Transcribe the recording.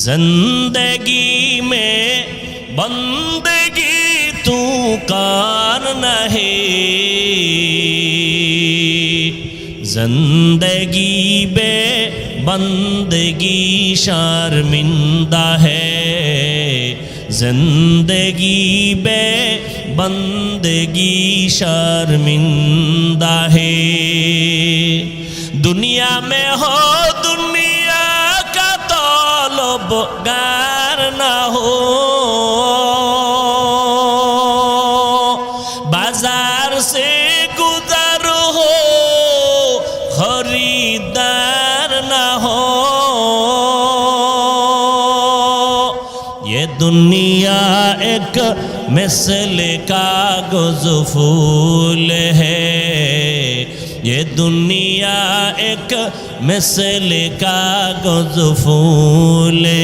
زندگی میں بندگی تو کار نہیں، زندگی بے بندگی شرمندہ ہے، زندگی بے بندگی شرمندہ ہے۔ دنیا میں ہو دنیا کا طلبگار نہ ہو، بازار سے گزر ہو خریدار نہ ہو۔ یہ دنیا ایک مثل کاغذ پھول ہے، یہ دنیا ایک مثل کاغذ پھول ہے۔